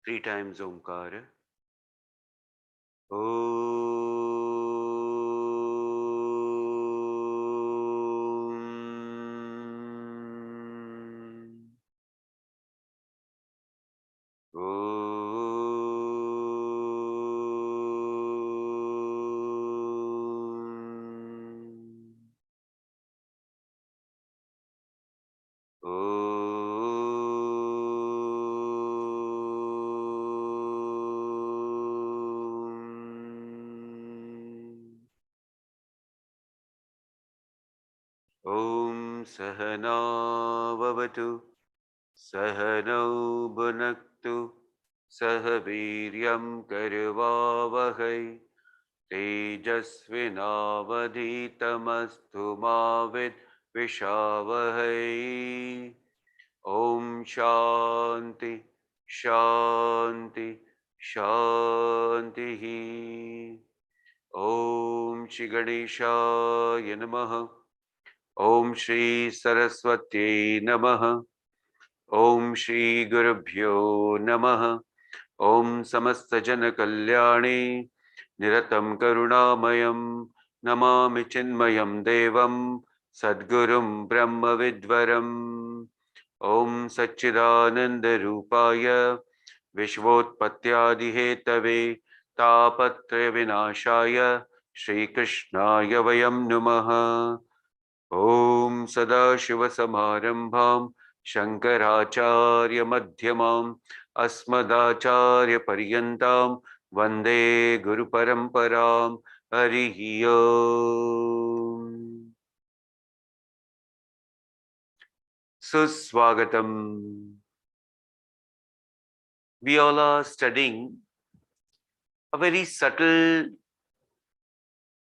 3 times Omkara. Om. Om Sahana Vavatu Sahanau Bhunaktu Sahaviryam Karvavahai Tejasvinavadhitamastu Mavid Vishavahai. Om Shanti Shanti Shanti. Om Shri Ganeshaya Namaha. Om Shri Saraswati Namaha. Om Shri Gurubhyo Namaha. Om Samasta Jana Kalyani Niratam Karunamayam Namami Chinmayam Devam Sadgurum Brahma Vidvaram. Om Satchidananda Rupaya Vishvotpatyadi Hetave Tapatre Vinashaya Shri Krishnaya Vayam Namaha. Om Sadashiva Samarambham Shankaracharya Madhyamam Asmadacharya Paryantam Vande Guru Paramparam. Harihi Om. Suswagatam. We all are studying a very subtle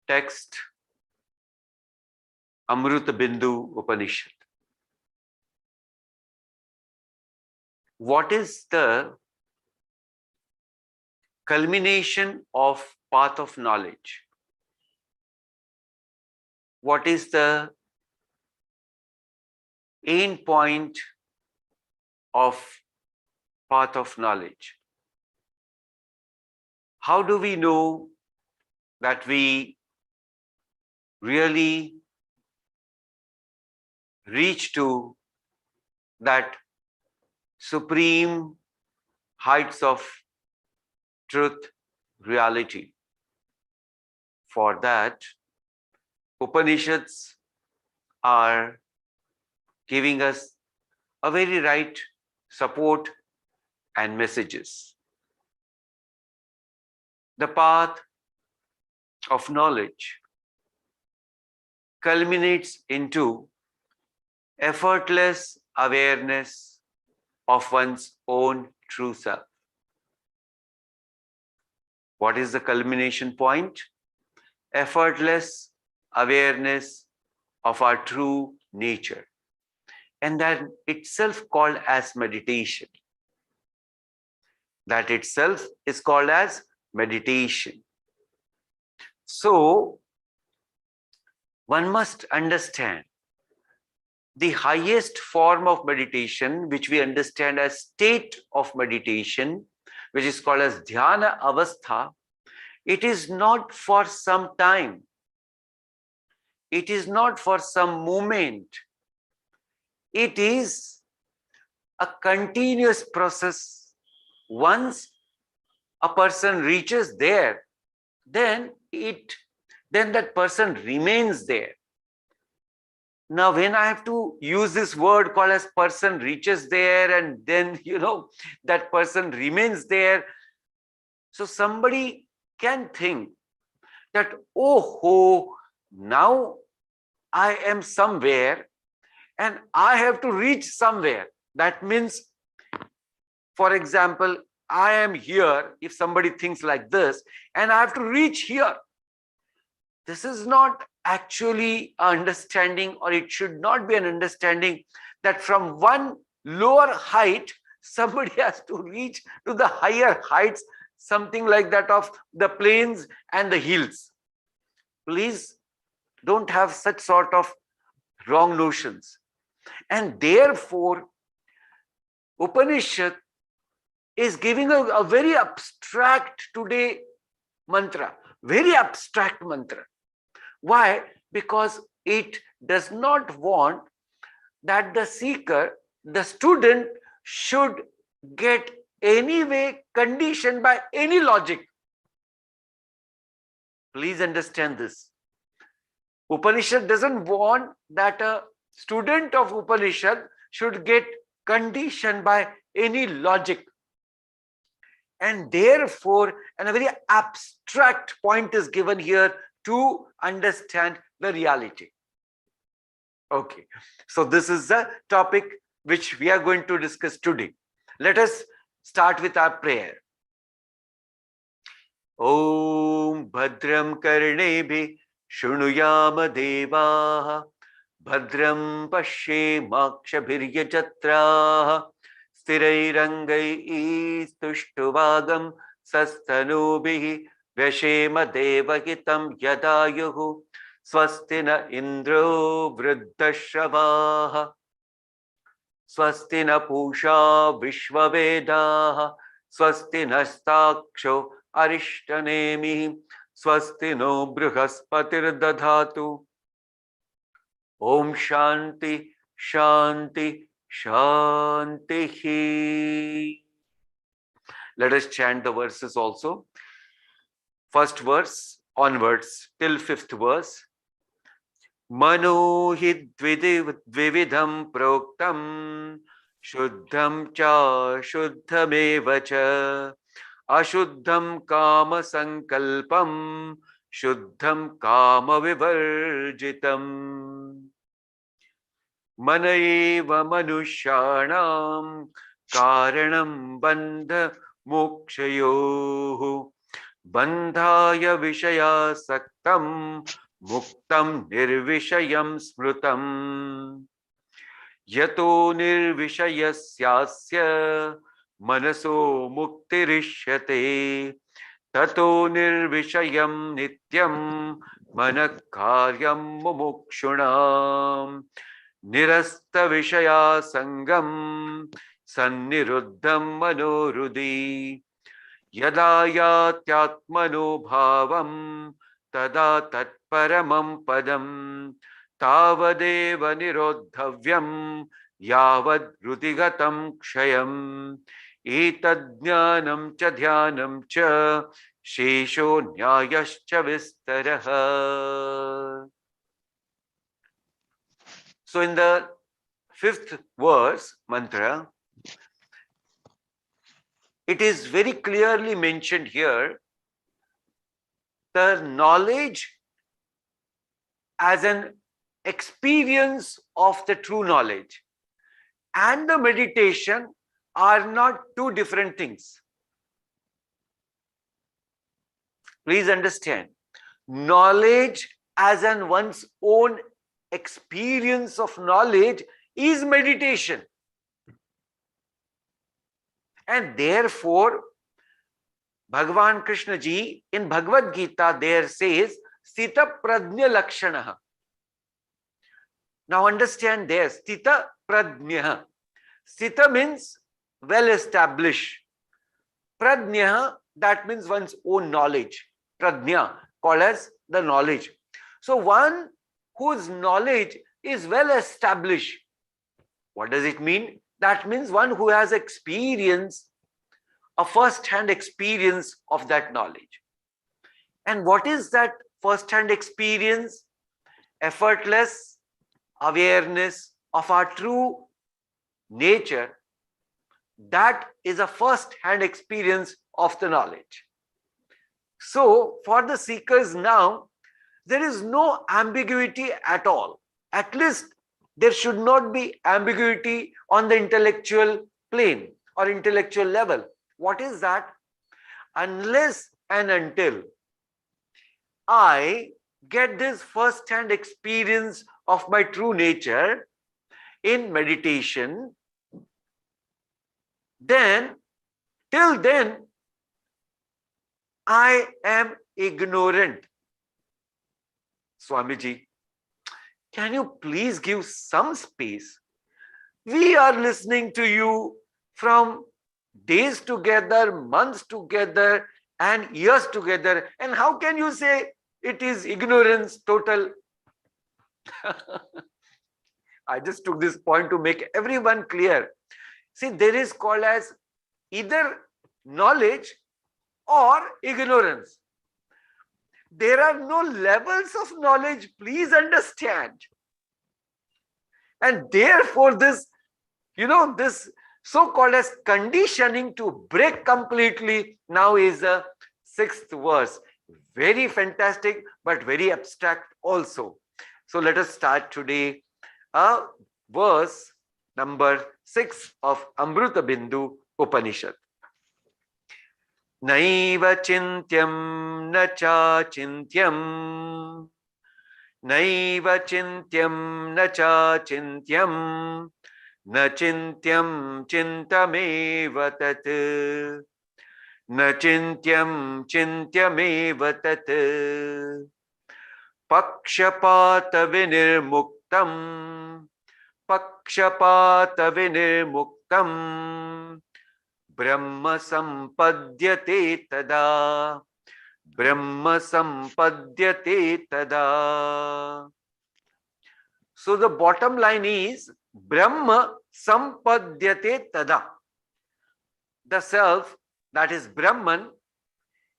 text, Amritbindu Upanishad. What is the culmination of path of knowledge? What is the end point of path of knowledge? How do we know that we really reach to that supreme heights of truth, reality? For that, Upanishads are giving us a very right support and messages. The path of knowledge culminates into effortless awareness of one's own true self. What is the culmination point? Effortless awareness of our true nature. And that itself called as meditation. That itself is called as meditation. So, one must understand the highest form of meditation, which we understand as state of meditation, which is called as dhyana avastha. It is not for some time. It is not for some moment. It is a continuous process. Once a person reaches there, then that person remains there. Now, when I have to use this word called as person reaches there and then, that person remains there. So somebody can think that, oh, now I am somewhere and I have to reach somewhere. That means, for example, I am here, if somebody thinks like this, and I have to reach here. This is not actually an understanding, or it should not be an understanding that from one lower height, somebody has to reach to the higher heights, something like that of the plains and the hills. Please don't have such sort of wrong notions. And therefore, Upanishad is giving a very abstract today mantra, very abstract mantra. Why? Because it does not want that the seeker, the student, should get anyway conditioned by any logic. Please understand this. Upanishad doesn't want that a student of Upanishad should get conditioned by any logic. And therefore, a very abstract point is given here to understand the reality. Okay, so this is the topic which we are going to discuss today. Let us start with our prayer. Om Bhadram Karnebhi Shunuyama Devaha Bhadram Pashyemakshabhiryajatraha Sthirairangai Tuštuvagam Sastanubhi Vyashema Devahitam Yadayuhu Swastina Indro Vriddhashavaha Swastina Pusha Vishwavedaha Swastina Staksho Arishtanemi Swastino Brihaspatirdadhatu Om Shanti Shanti Shanti. Let us chant the verses also. First verse onwards till fifth verse. Mano hi dvividham proktam shuddham cha shuddhameva cha ashuddham kama sankalpam shuddham kama vivarjitam manayeva manushyanam karanam bandha mokshayoh bandhaya vishaya saktam muktam nirvishayam smrutam yato nirvishayasyasya manaso muktirishyate tato nirvishayam nityam manakaryam mumukshunam nirasta vishaya sangam sanniruddham manorudi yada yatyatmano bhavam tada tatparamam padam tavadeva nirodhavyam yavad rudigatam kshayam etadjnanam cha dhyanam cha shesho nyayascha vistaraha. So in the fifth verse mantra, it is very clearly mentioned here the knowledge as an experience of the true knowledge and the meditation are not two different things. Please understand, knowledge as an one's own experience of knowledge is meditation. And therefore, Bhagavan Krishna ji in Bhagavad Gita there says, Sthita Prajna Lakshanaha. Now understand there, Sthita Prajna. Sthita means well established. Prajna, that means one's own knowledge. Prajna, called as the knowledge. So one whose knowledge is well established. What does it mean? That means one who has experience, a first-hand experience of that knowledge. And what is that first-hand experience? Effortless awareness of our true nature. That is a first-hand experience of the knowledge. So for the seekers now, there is no ambiguity at all. At least there should not be ambiguity on the intellectual plane or intellectual level. What is that? Unless and until I get this first-hand experience of my true nature in meditation, then till then I am ignorant. Swamiji, can you please give some space? We are listening to you from days together, months together, and years together. And how can you say it is ignorance total? I just took this point to make everyone clear. See, there is called as either knowledge or ignorance. There are no levels of knowledge, please understand. And therefore, this, this so-called as conditioning to break completely now is the sixth verse. Very fantastic, but very abstract also. So let us start today. Verse number 6 of Amritbindu Upanishad. Naiva chintyam na cha chintyam. Naiva chintyam na cha chintyam. Na chintyam chintameva tat. Na chintyam chintyameva tat. Pakshapata vinirmuktam. Pakshapata vinirmuktam. Brahma sampadyate tada. Brahma sampadyate tada. So the bottom line is Brahma sampadyate tada. The self, that is Brahman,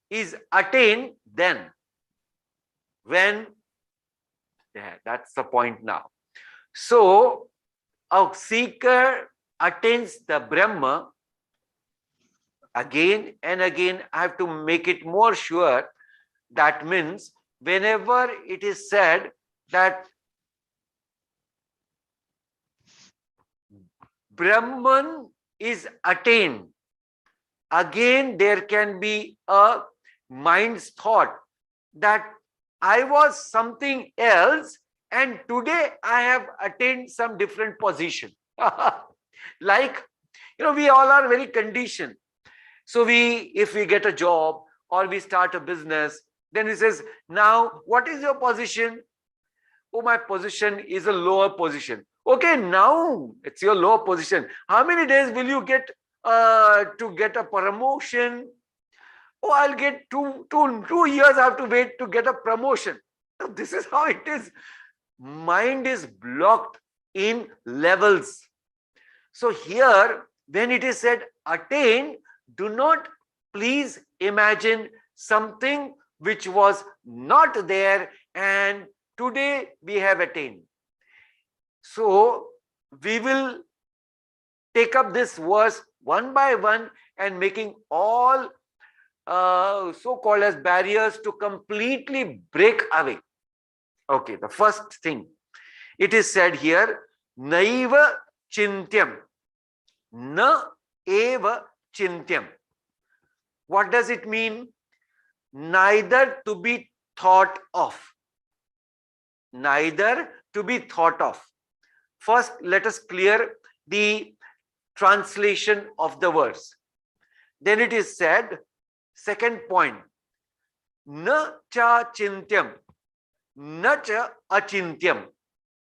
is attained then. When? Yeah, that's the point now. So a seeker attains the Brahma. Again and again, I have to make it more sure. That means whenever it is said that Brahman is attained, again there can be a mind's thought that I was something else and today I have attained some different position. Like, we all are very conditioned. So if we get a job or we start a business, then he says, now what is your position? Oh, my position is a lower position. Okay, now it's your lower position. How many days will you get to get a promotion? Oh, I'll get two years I have to wait to get a promotion. So this is how it is. Mind is blocked in levels. So here, when it is said attain, do not please imagine something which was not there and today we have attained. So we will take up this verse one by one and making all so-called as barriers to completely break away. Okay, the first thing, it is said here, naiva chintyam, na eva chintyam. What does it mean? Neither to be thought of. Neither to be thought of. First, let us clear the translation of the verse. Then it is said, second point, na cha chintyam, na cha achintyam,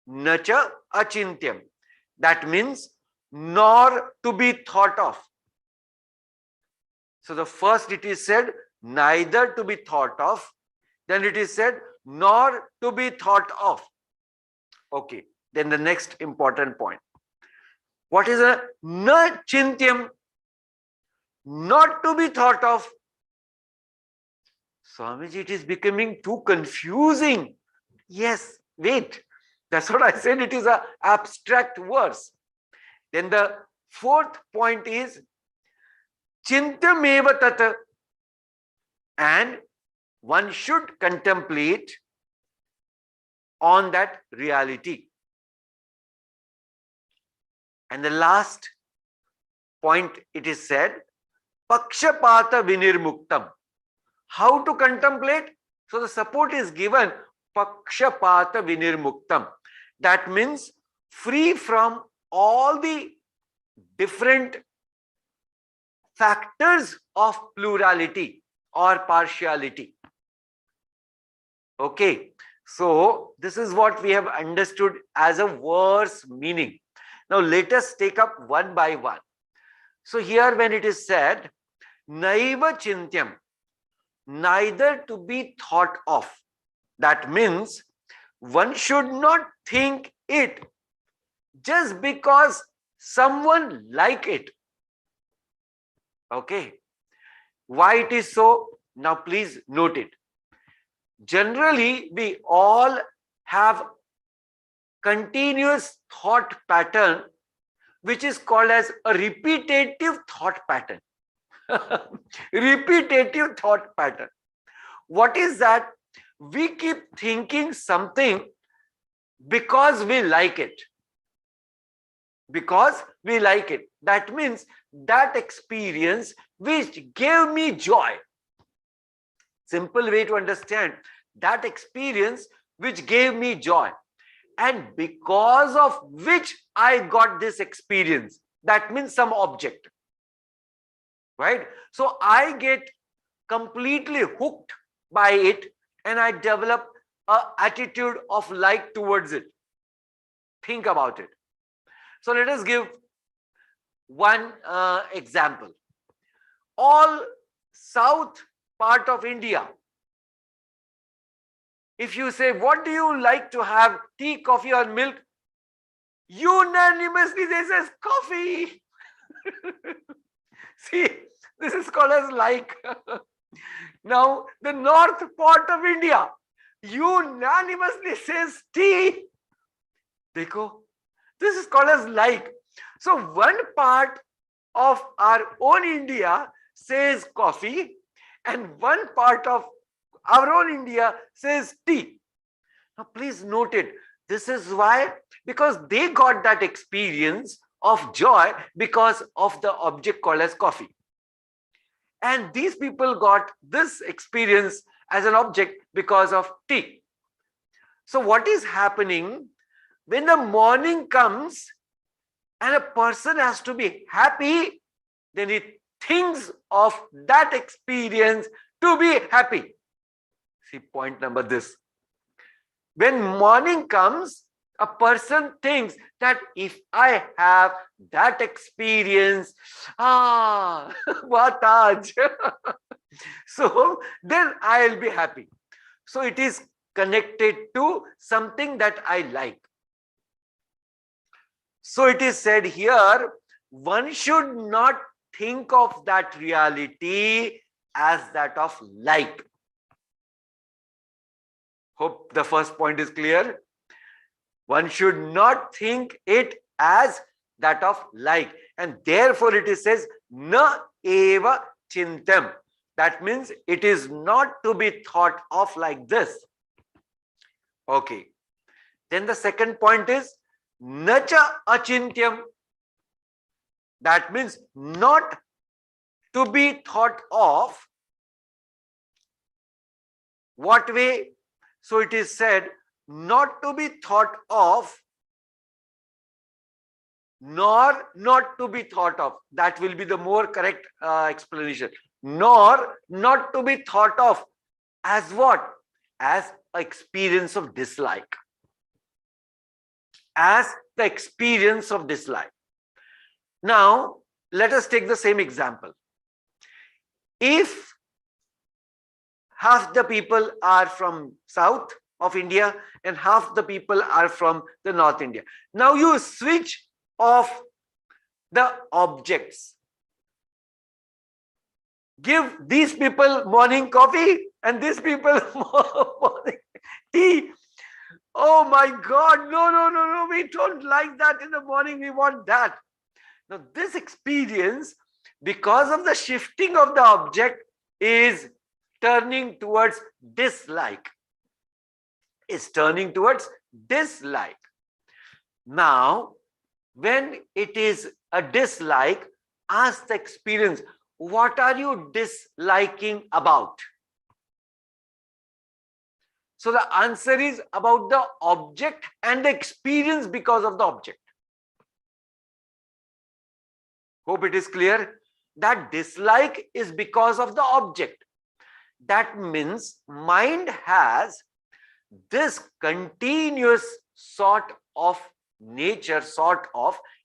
na cha achintyam. That means nor to be thought of. So the first it is said, neither to be thought of. Then it is said, nor to be thought of. Okay. Then the next important point. What is a na chintyam? Not to be thought of. Swamiji, it is becoming too confusing. Yes, wait. That's what I said. It is an abstract verse. Then the fourth point is Chintameva tata, and one should contemplate on that reality. And the last point, it is said, Pakshapata vinirmuktam. How to contemplate? So the support is given, Pakshapata vinirmuktam. That means free from all the different factors of plurality or partiality. Okay, so this is what we have understood as a verse meaning. Now let us take up one by one. So here when it is said, naiva chintyam, neither to be thought of, that means one should not think it just because someone like it. Okay. Why it is so? Now please note it. Generally, we all have continuous thought pattern which is called as a repetitive thought pattern. Repetitive thought pattern. What is that? We keep thinking something because we like it. Because we like it. That means that experience which gave me joy. Simple way to understand, that experience which gave me joy, and because of which I got this experience. That means some object, right? So I get completely hooked by it and I develop an attitude of like towards it. Think about it. So let us give one example. All south part of India, if you say, what do you like to have, tea, coffee or milk? Unanimously they says coffee. See, this is called as like. Now the north part of India unanimously says tea. Dekho, this is called as like. So one part of our own India says coffee and one part of our own India says tea. Now please note it. This is why, because they got that experience of joy because of the object called as coffee. And these people got this experience as an object because of tea. So what is happening when the morning comes and a person has to be happy, then he thinks of that experience to be happy. See, point number this. When morning comes, a person thinks that if I have that experience, what aaj? So then I'll be happy. So it is connected to something that I like. So it is said here, one should not think of that reality as that of like. Hope the first point is clear. One should not think it as that of like. And therefore it is says, na eva chintam. That means it is not to be thought of like this. Okay. Then the second point is, nacha achintyam. That means not to be thought of. What way? So it is said, not to be thought of, nor not to be thought of. That will be the more correct explanation. Nor not to be thought of as what? As experience of dislike. As the experience of dislike. Now, let us take the same example. If half the people are from south of India and half the people are from the North India. Now you switch off the objects. Give these people morning coffee and these people morning tea. Oh my God, no, we don't like that in the morning, we want that. Now this experience, because of the shifting of the object, is turning towards dislike. Is turning towards dislike. Now, when it is a dislike, ask the experience, what are you disliking about? So the answer is about the object and the experience because of the object. Hope it is clear. That dislike is because of the object. That means mind has this continuous sort of nature,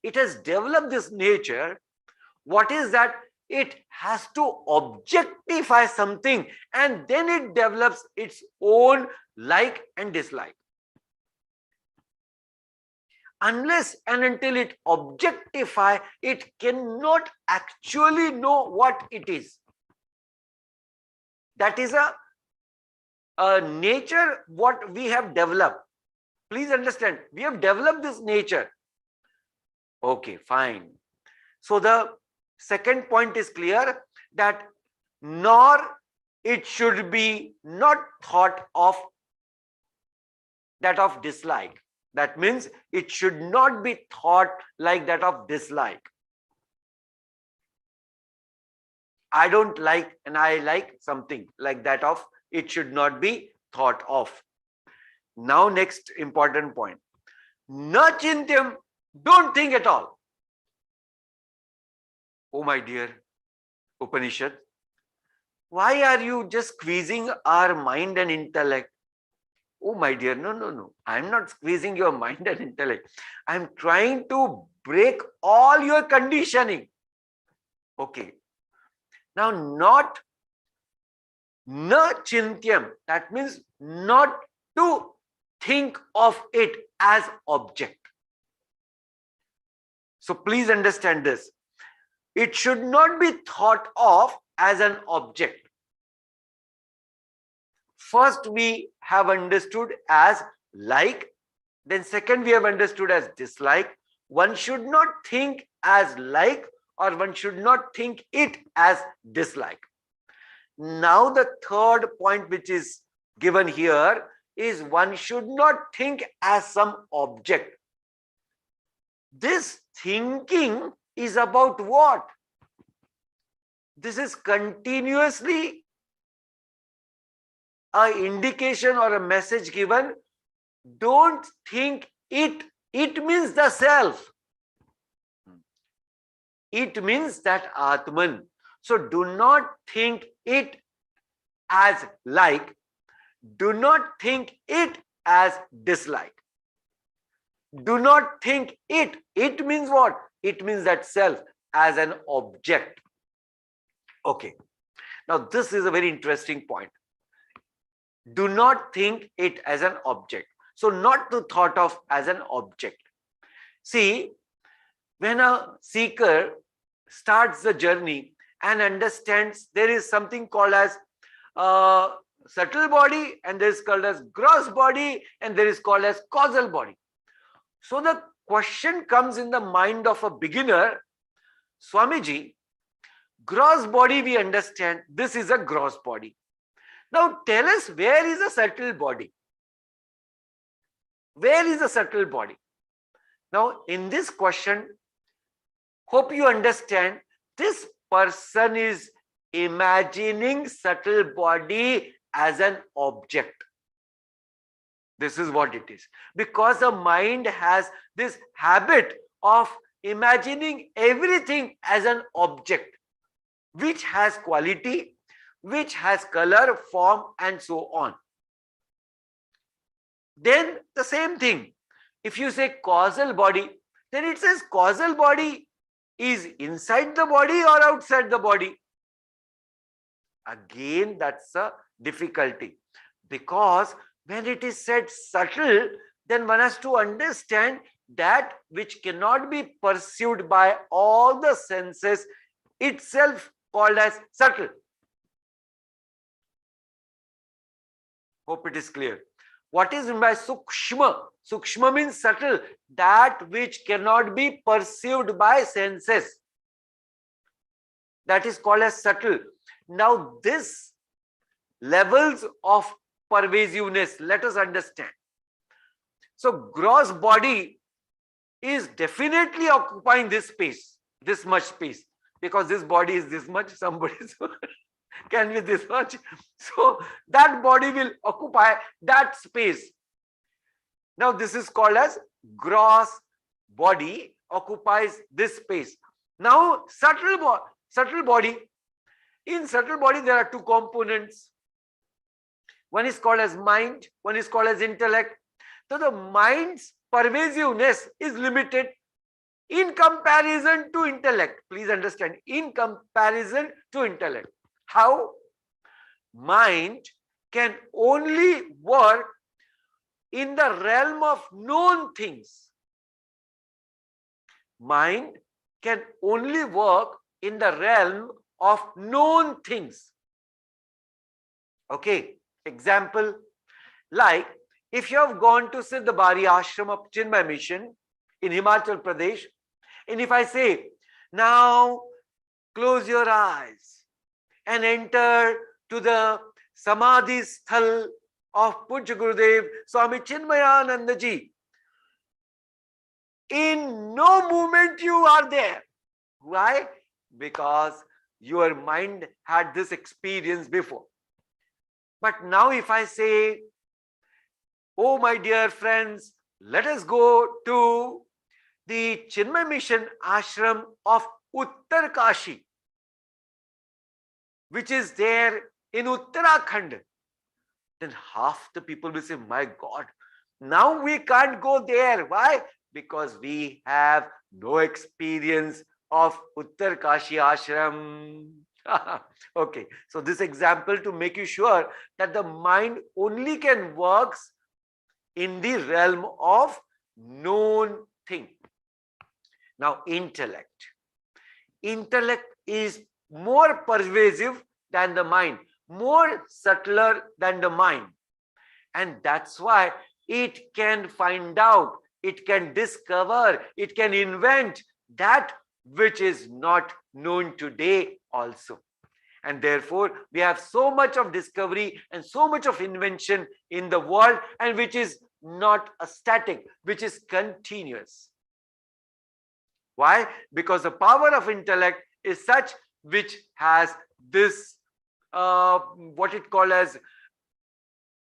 it has developed this nature What is that? It has to objectify something and then it develops its own like and dislike. Unless and until it objectify, it cannot actually know what it is. That is a nature what we have developed. Please understand, we have developed this nature. Okay, fine. So the second point is clear, that nor it should be not thought of that of dislike. That means it should not be thought like that of dislike. I don't like and I like something, like that of it should not be thought of. Now next important point. Na chintyam, don't think at all. Oh my dear Upanishad, why are you just squeezing our mind and intellect? Oh my dear, no. I'm not squeezing your mind and intellect. I'm trying to break all your conditioning. Okay. Now not na chintyam, that means not to think of it as object. So please understand this. It should not be thought of as an object. First we have understood as like, then second we have understood as dislike. One should not think as like, or one should not think it as dislike. Now the third point which is given here is one should not think as some object. This thinking is about what? This is continuously an indication or a message given. Don't think it. It means the self. It means that Atman. So do not think it as like. Do not think it as dislike. Do not think it. It means what? It means that self as an object. Okay. Now this is a very interesting point. Do not think it as an object. So not to thought of as an object. See, when a seeker starts the journey and understands there is something called as subtle body, and there is called as gross body, and there is called as causal body. So the question comes in the mind of a beginner, Swamiji, gross body we understand, this is a gross body. Now tell us, where is a subtle body? Where is a subtle body? Now in this question, hope you understand, this person is imagining subtle body as an object. This is what it is. Because the mind has this habit of imagining everything as an object, which has quality, which has color, form, and so on. Then the same thing. If you say causal body, then it says causal body is inside the body or outside the body. Again, that's a difficulty, because when it is said subtle, then one has to understand that which cannot be perceived by all the senses itself called as subtle. Hope it is clear. What is meant by sukshma? Sukshma means subtle, that which cannot be perceived by senses. That is called as subtle. Now this levels of pervasiveness, let us understand. So gross body is definitely occupying this space, this much space, because this body is this much, somebody's can be this much. So that body will occupy that space. Now this is called as gross body occupies this space. Now subtle body, in subtle body there are two components. One is called as mind, one is called as intellect. So the mind's pervasiveness is limited. in comparison to intellect. Please understand, in comparison to intellect. How? Mind can only work in the realm of known things. Mind can only work in the realm of known things. Okay, example, like if you have gone to Siddhabari Ashram of Chinmay Mission in Himachal Pradesh, and if I say, now close your eyes and enter to the Samadhi Sthal of Pujya Gurudev Swami Chinmayananda Ji, in no moment you are there. Why? Because your mind had this experience before. But now if I say, oh my dear friends, let us go to the Chinmay Mission ashram of Uttar Kashi, which is there in Uttarakhand, then half the people will say, my God, now we can't go there. Why? Because we have no experience of Uttar Kashi ashram. Okay, so this example to make you sure that the mind only can work in the realm of known thing. Now, intellect. Intellect is more pervasive than the mind, more subtler than the mind. And that's why it can find out, it can discover, it can invent that which is not known today also. And therefore, we have so much of discovery and so much of invention in the world, and which is not a static, which is continuous. Why? Because the power of intellect is such which has this what it called as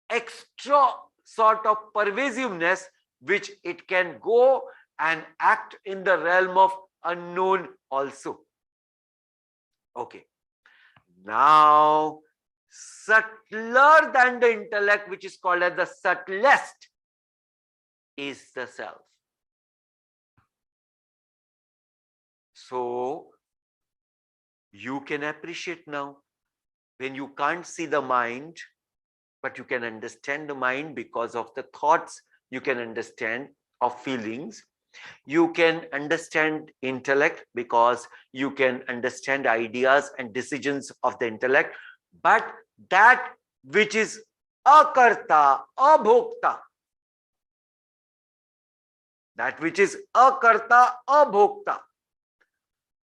extra sort of pervasiveness, which it can go and act in the realm of unknown also. Okay. Now, subtler than the intellect, which is called as the subtlest, is the self. So, you can appreciate now, when you can't see the mind, but you can understand the mind because of the thoughts, you can understand of feelings. You can understand intellect because you can understand ideas and decisions of the intellect. But that which is akarta, abhokta, that which is akarta, abhokta,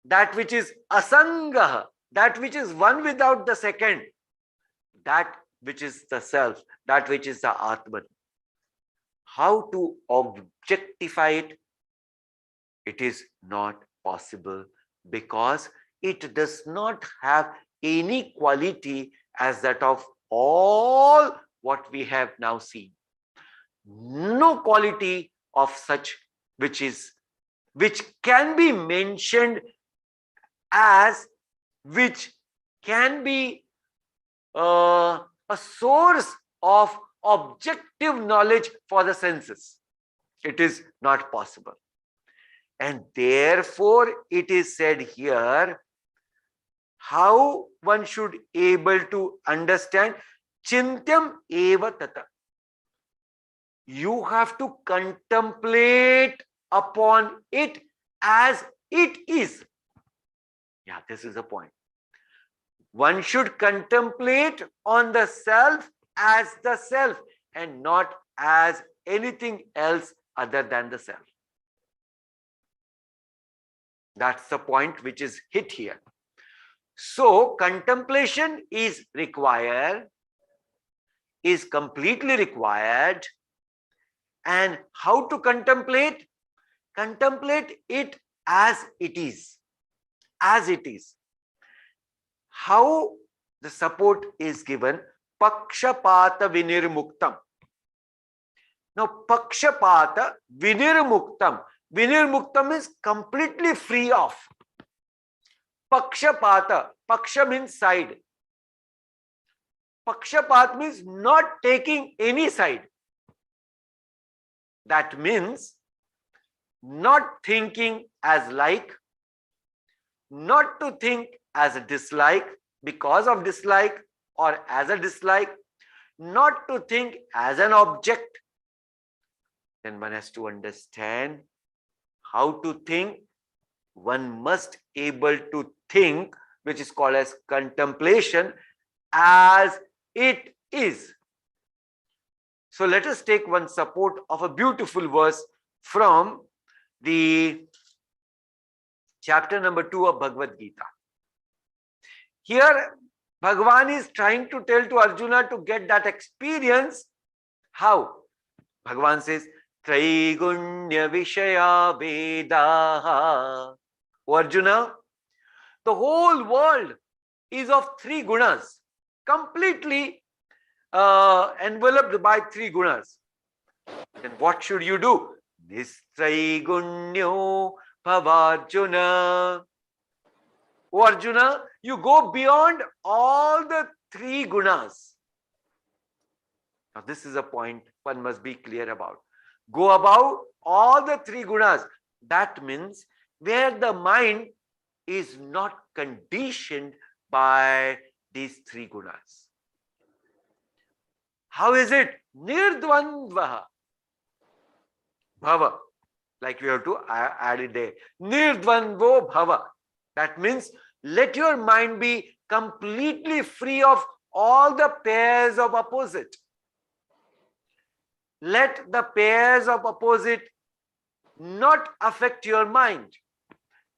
that which is asangah, that which is one without the second, that which is the self, that which is the Atman. How to objectify it? It is not possible, because it does not have any quality as that of all what we have now seen. No quality of such which can be mentioned as, which can be a source of objective knowledge for the senses. It is not possible. And therefore, it is said here, how one should able to understand chintyam eva tata. You have to contemplate upon it as it is. Yeah, this is the point. One should contemplate on the self as the self and not as anything else other than the self. That's the point which is hit here. So contemplation is required, is completely required. And how to contemplate? Contemplate it as it is. As it is. How the support is given? Pakshapata vinirmuktam. Now, Pakshapata vinirmuktam. Vinirmuktam is completely free of. Pakshapata. Paksha means side. Pakshapat means not taking any side. That means not thinking as like, not to think as a dislike because of dislike or as a dislike, not to think as an object. Then one has to understand how to think. One must able to think, which is called as contemplation, as it is. So let us take one support of a beautiful verse from the chapter number 2 of Bhagavad Gita. Here, Bhagavan is trying to tell to Arjuna to get that experience. How? Bhagavan says, Traigunya Vishaya Vedaha. O Arjuna, the whole world is of three gunas, completely enveloped by three gunas. Then what should you do? Nistraigunya Bhavarjuna. O Arjuna, you go beyond all the three gunas. Now, this is a point one must be clear about. Go above all the three gunas. That means where the mind is not conditioned by these three gunas. How is it? Nirdvandvaha. Bhava. Like we have to add it there. Nirdvandvo bhava. That means let your mind be completely free of all the pairs of opposite. Let the pairs of opposite not affect your mind.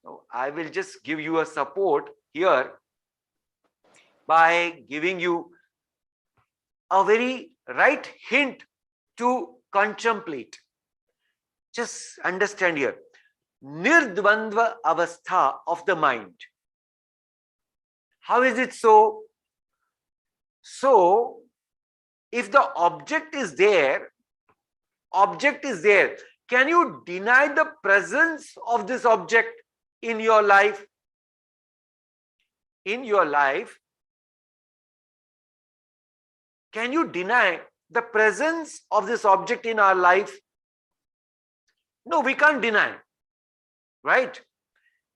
Now, I will just give you a support here by giving you a very right hint to contemplate. Just understand here. Nirdvandva avastha of the mind. How is it so? So, if the object is there, can you deny the presence of this object in your life? In your life, can you deny the presence of this object in our life? No, we can't deny. Right?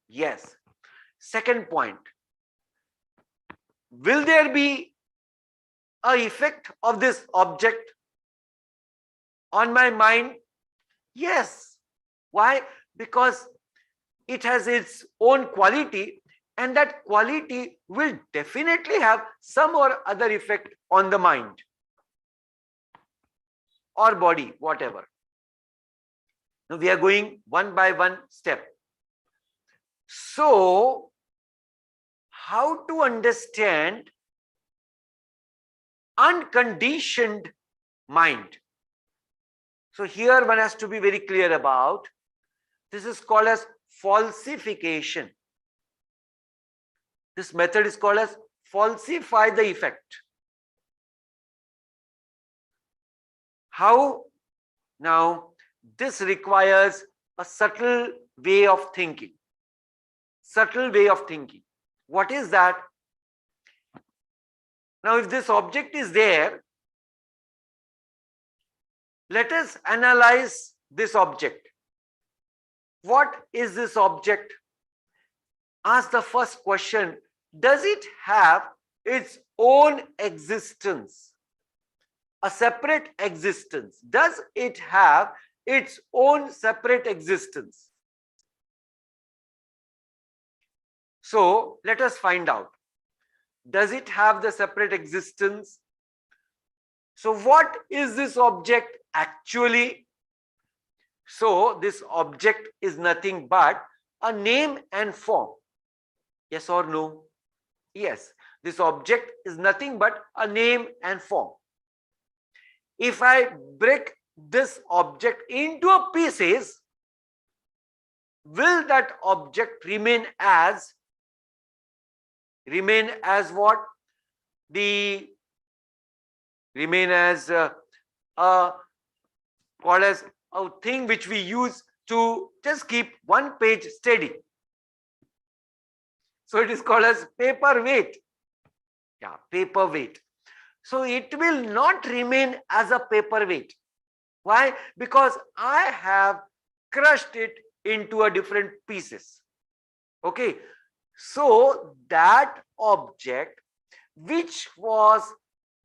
Yes. Second point. Will there be an effect of this object on my mind? Yes. Why? Because it has its own quality, and that quality will definitely have some or other effect on the mind or body, whatever. Now we are going one by one step. So, how to understand unconditioned mind? So here one has to be very clear about, this is called as falsification. This method is called as falsify the effect. How? Now, this requires a subtle way of thinking. Subtle way of thinking. What is that? Now, if this object is there, let us analyze this object. What is this object? Ask the first question. Does it have its own existence? A separate existence. Does it have its own separate existence? So let us find out. Does it have the separate existence? So what is this object actually? So this object is nothing but a name and form. Yes or no? Yes. This object is nothing but a name and form. If I break this object into pieces, will that object remain as what? Remain as called as a thing which we use to just keep one page steady. So it is called as paperweight. Yeah, paperweight. So it will not remain as a paperweight. Why? Because I have crushed it into a different pieces. Okay, so that object which was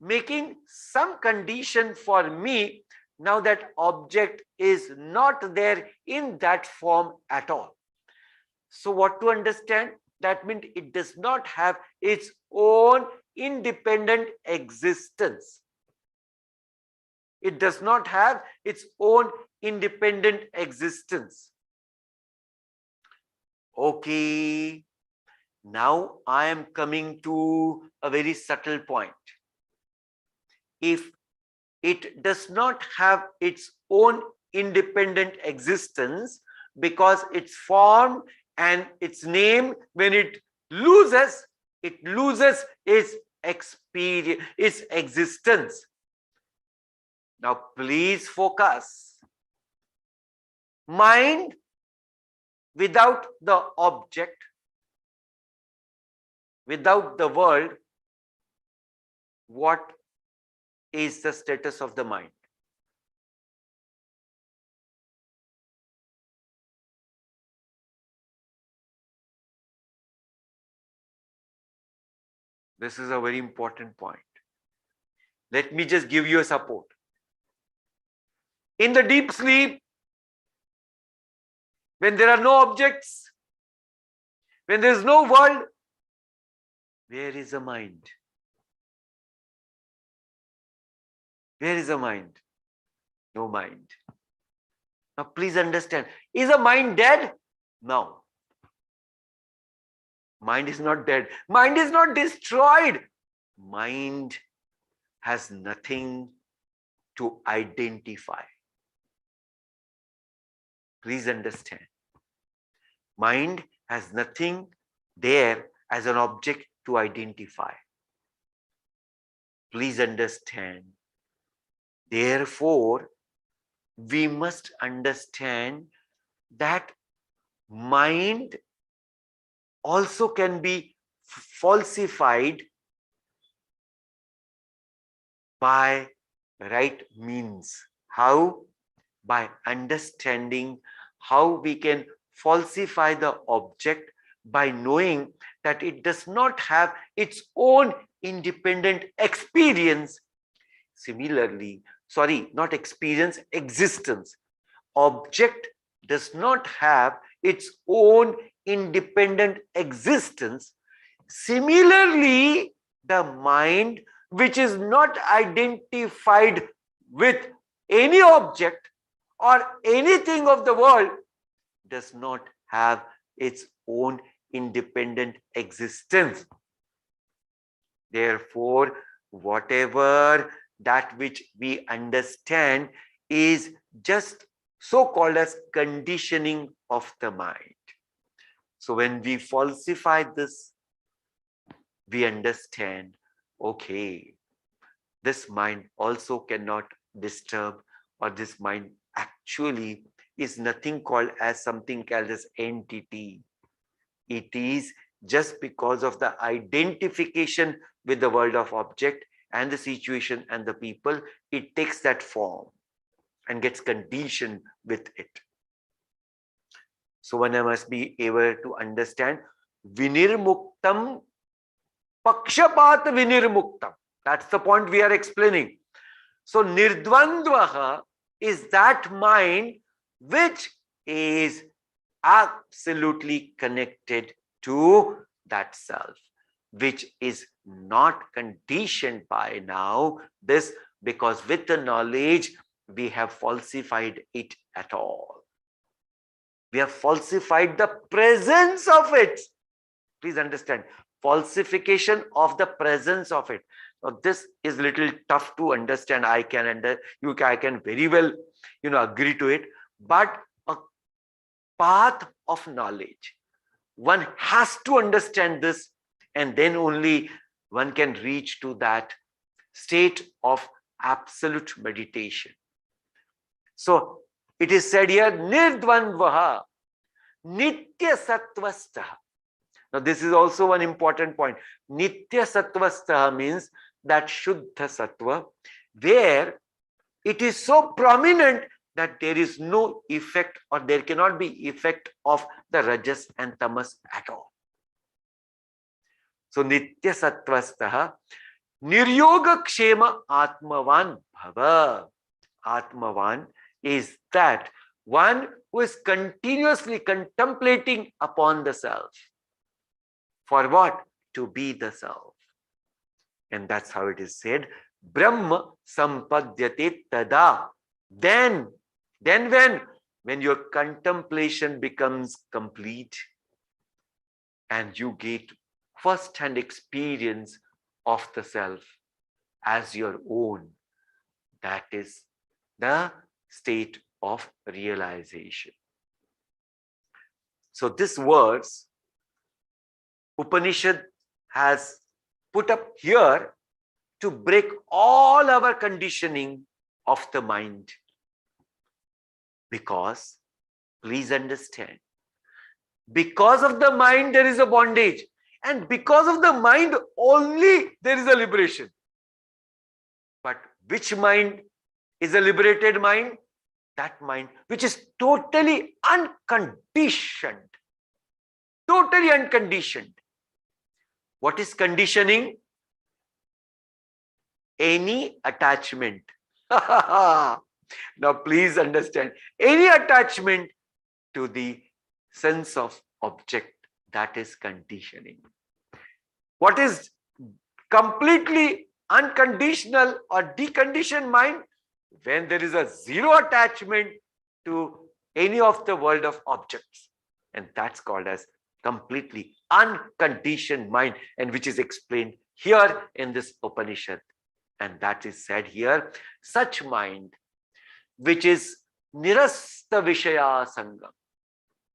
making some condition for me, now that object is not there in that form at all. So what to understand? That means it does not have its own independent existence. It does not have its own independent existence. Okay, now I am coming to a very subtle point. If it does not have its own independent existence, because its form and its name, when it loses its experience, its existence. Now please focus. Mind without the object, without the world, what is the status of the mind? This is a very important point. Let me just give you a support. In the deep sleep, when there are no objects, when there is no world, where is the mind? Where is the mind? No mind. Now please understand, is the mind dead? No. Mind is not dead. Mind is not destroyed. Mind has nothing to identify. Please understand. Mind has nothing there as an object to identify. Please understand. Therefore, we must understand that mind also can be falsified by right means. How? By understanding how we can falsify the object, by knowing that it does not have its own independent experience. Similarly, not experience, existence. Object does not have its own independent existence. Similarly, the mind, which is not identified with any object or anything of the world, does not have its own independent existence. Therefore, whatever that which we understand is just so-called as conditioning of the mind. So when we falsify this, we understand, okay, this mind also cannot disturb, or this mind actually is nothing called as something called as entity. It is just because of the identification with the world of object and the situation and the people, it takes that form and gets conditioned with it. So one must be able to understand vinirmuktam pakshapat vinirmuktam. That's the point we are explaining. So nirdvandvaha is that mind which is absolutely connected to that self, which is not conditioned by now this, because with the knowledge we have falsified it at all. We have falsified the presence of it. Please understand, falsification of the presence of it. Now this is little tough to understand. I can very well agree to it, but a path of knowledge, one has to understand this, and then only one can reach to that state of absolute meditation. So it is said here, nirdvandvaha nitya sattvastaha. Now this is also one important point. Nitya sattvastaha means that shuddha sattva, where it is so prominent that there is no effect or there cannot be effect of the rajas and tamas at all. So nitya sattvastaha niryoga kshema atmavan bhava. Atmavan is that one who is continuously contemplating upon the self. For what? To be the self. And that's how it is said. Brahma sampadyate tada. Then when? When your contemplation becomes complete and you get first-hand experience of the self as your own. That is the state of realization. So this verse, Upanishad has put up here to break all our conditioning of the mind. Because, please understand, because of the mind there is a bondage, and because of the mind only there is a liberation. But which mind is a liberated mind? That mind which is totally unconditioned. Totally unconditioned. What is conditioning? Any attachment. Now please understand, any attachment to the sense of object, that is conditioning. What is completely unconditional or deconditioned mind? When there is a zero attachment to any of the world of objects. And that's called as completely unconditioned mind, and which is explained here in this Upanishad. And that is said here, such mind which is nirasta vishaya sangam,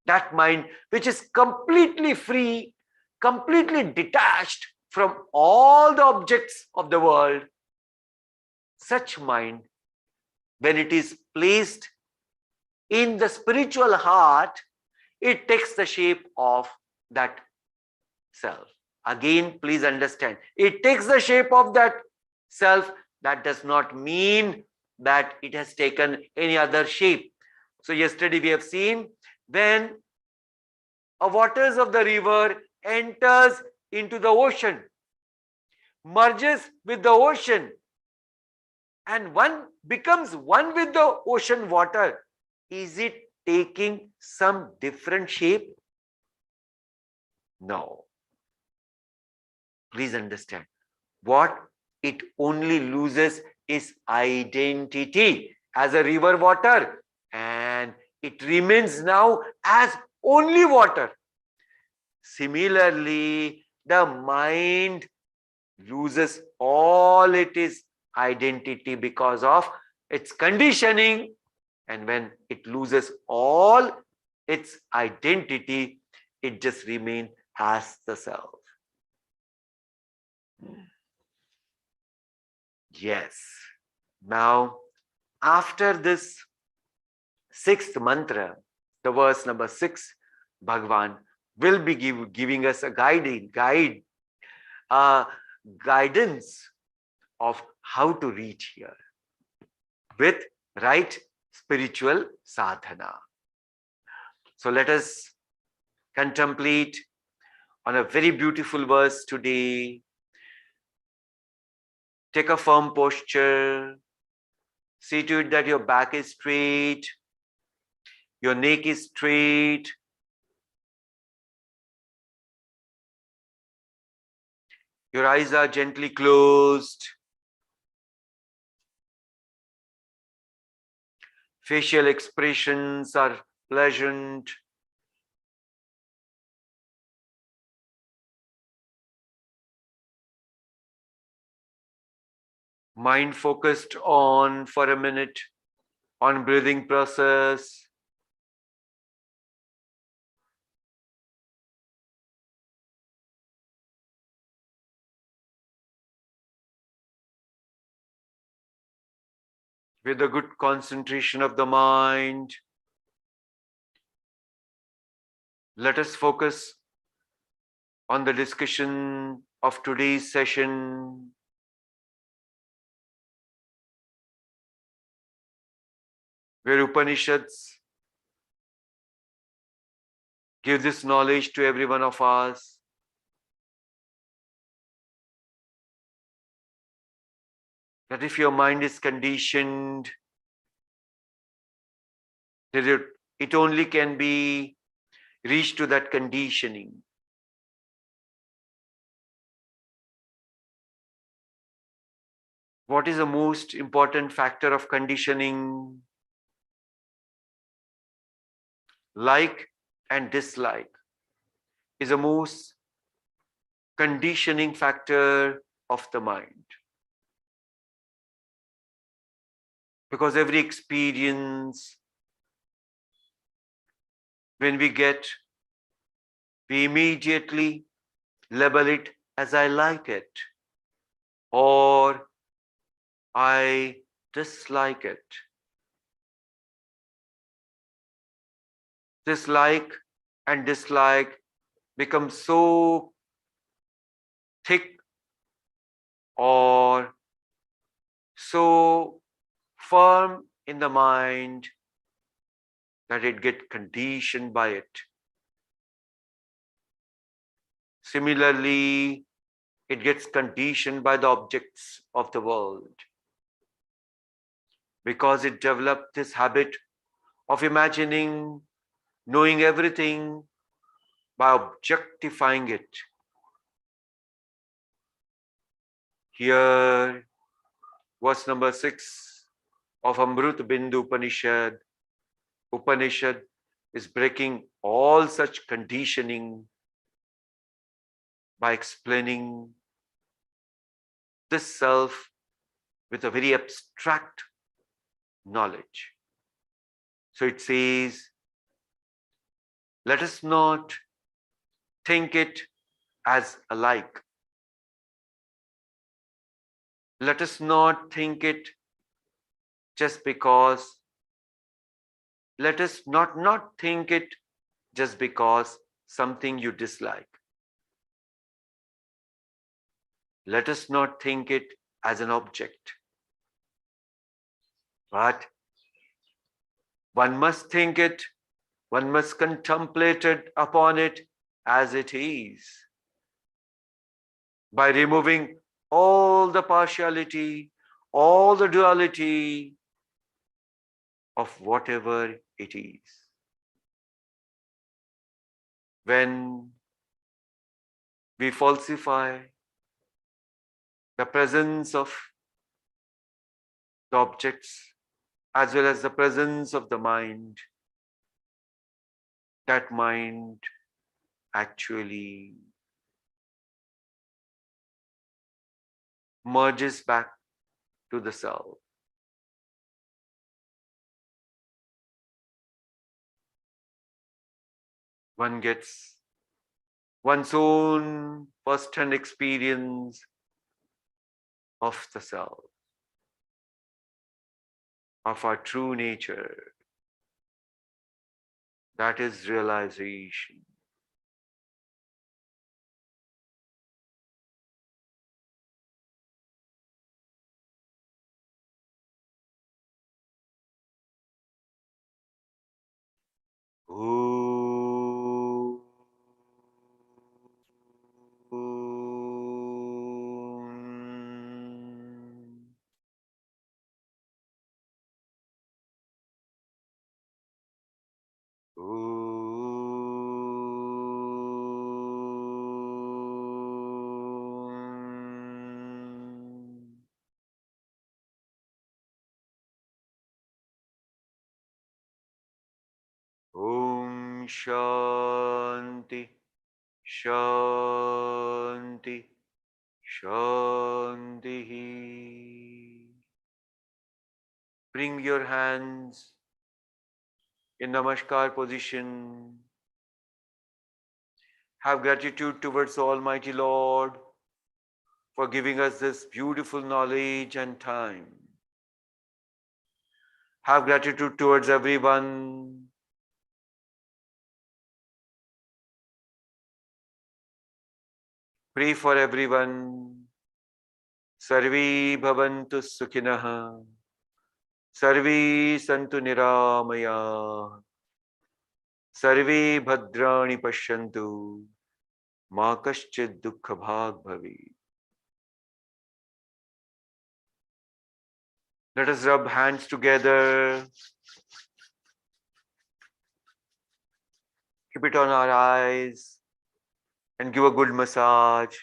that mind which is completely free, completely detached from all the objects of the world, such mind, when it is placed in the spiritual heart, it takes the shape of that self. Again, please understand, it takes the shape of that self. That does not mean that it has taken any other shape. So yesterday we have seen, when a waters of the river enters into the ocean, merges with the ocean, and one becomes one with the ocean water, is it taking some different shape? No. Please understand, what it only loses is identity as a river water, and it remains now as only water. Similarly, the mind loses all it is identity because of its conditioning, and when it loses all its identity, it just remains as the self. Yes. Now, after this sixth mantra, the verse number 6, Bhagavan will be giving us a guidance of how to reach here with right spiritual sadhana. So let us contemplate on a very beautiful verse today. Take a firm posture. See to it that your back is straight, your neck is straight. Your eyes are gently closed. Facial expressions are pleasant. Mind focused on for a minute on breathing process. With a good concentration of the mind, let us focus on the discussion of today's session. where Upanishads give this knowledge to every one of us. That if your mind is conditioned, that it only can be reached to that conditioning. What is the most important factor of conditioning? Like and dislike is the most conditioning factor of the mind. Because every experience, when we get, we immediately label it as I like it or I dislike it. This like and dislike become so thick or so firm in the mind that it gets conditioned by it. Similarly, it gets conditioned by the objects of the world because it developed this habit of imagining, knowing everything by objectifying it. Here, verse number 6 of Amritbindu Upanishad. Upanishad is breaking all such conditioning by explaining this self with a very abstract knowledge. So it says, let us not think it as alike. Let us not think it just because. Let us not think it just because something you dislike. Let us not think it as an object. But one must think it, one must contemplate it upon it as it is. By removing all the partiality, all the duality of whatever it is. When we falsify the presence of the objects as well as the presence of the mind, that mind actually merges back to the self. One gets one's own first-hand experience of the self, of our true nature. That is realization. Om. Om Shanti, Shanti, Shanti. Bring your hands in Namaskar position. Have gratitude towards Almighty Lord for giving us this beautiful knowledge and time. Have gratitude towards everyone. Pray for everyone. Sarve bhavantu sukhinah. सर्वे सन्तु निरामया सर्वे भद्राणि पश्यन्तु मा कश्चित् दुःखभाग् भवेत्. Let us rub hands together. Keep it on our eyes and give a good massage.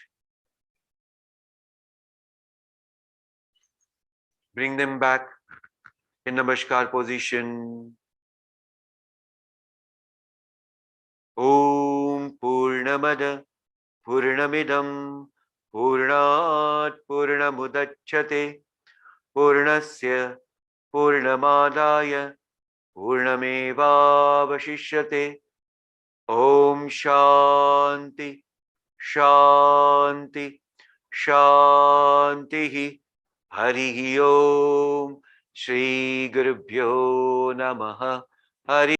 Bring them back in Namaskar position. Om Purnamada Purnamidam Purnat Purnamudachyate Purnasya Purnamadaya Purnamevavashishyate. Om Shanti Shanti Shanti. Hari Om. Shri Gurubhyo Namaha. Hari